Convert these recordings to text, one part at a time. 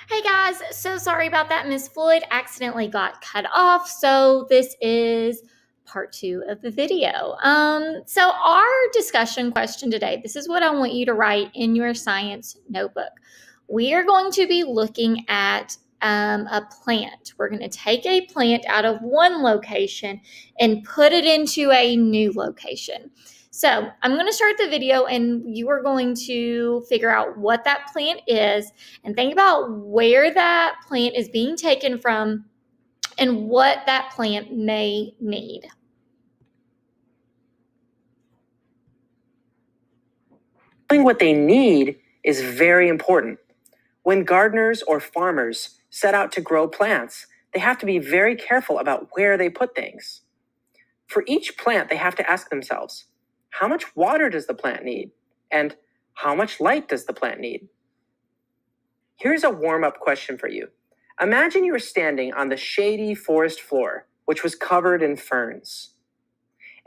Hey guys, so sorry about that. Miss Floyd accidentally got cut off, so this is part 2 of the video. So our discussion question today, this is what I want you to write in your science notebook. We are going to be looking at a plant. We're going to take a plant out of one location and put it into a new location. So I'm going to start the video and you are going to figure out what that plant is and think about where that plant is being taken from and what that plant may need. Knowing what they need is very important. When gardeners or farmers set out to grow plants, they have to be very careful about where they put things. For each plant, they have to ask themselves, how much water does the plant need? And how much light does the plant need? Here's a warm-up question for you. Imagine you were standing on the shady forest floor, which was covered in ferns.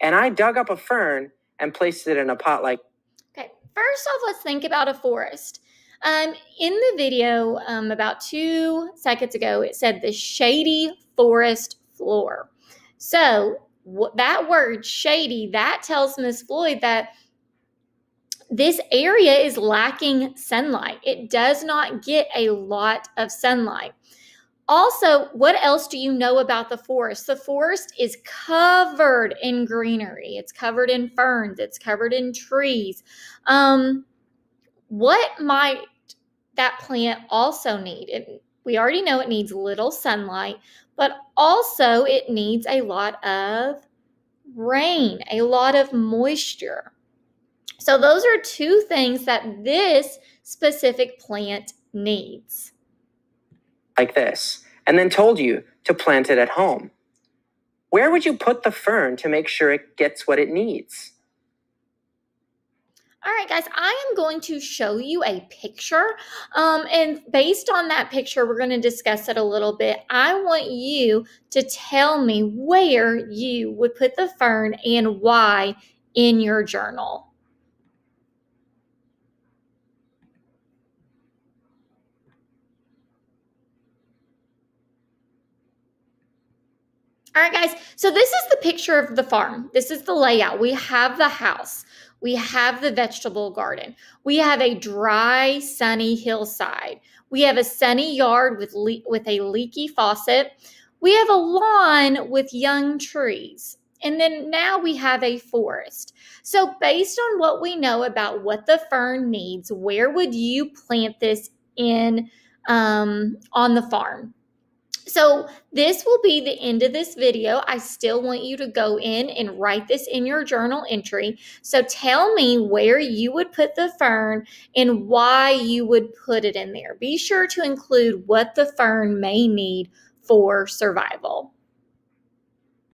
And I dug up a fern and placed it in a pot like. Okay, first off, let's think about a forest. In the video about 2 seconds ago, it said the shady forest floor. So that word shady, that tells Miss Floyd that this area is lacking sunlight. It does not get a lot of sunlight. Also, what else do you know about the forest? The forest is covered in greenery. It's covered in ferns. It's covered in trees. What might that plant also need? We already know it needs little sunlight, but also it needs a lot of rain, a lot of moisture. So those are 2 things that this specific plant needs. Like this, and then told you to plant it at home. Where would you put the fern to make sure it gets what it needs? All right, guys, I am going to show you a picture, and based on that picture, we're going to discuss it a little bit. I want you to tell me where you would put the fern and why in your journal. All right, guys, so this is the picture of the farm. This is the layout. We have the house. We have the vegetable garden. We have a dry, sunny hillside. We have a sunny yard with a leaky faucet. We have a lawn with young trees. And then now we have a forest. So based on what we know about what the fern needs, where would you plant this in on the farm? So this will be the end of this video. I still want you to go in and write this in your journal entry. So tell me where you would put the fern and why you would put it in there. Be sure to include what the fern may need for survival.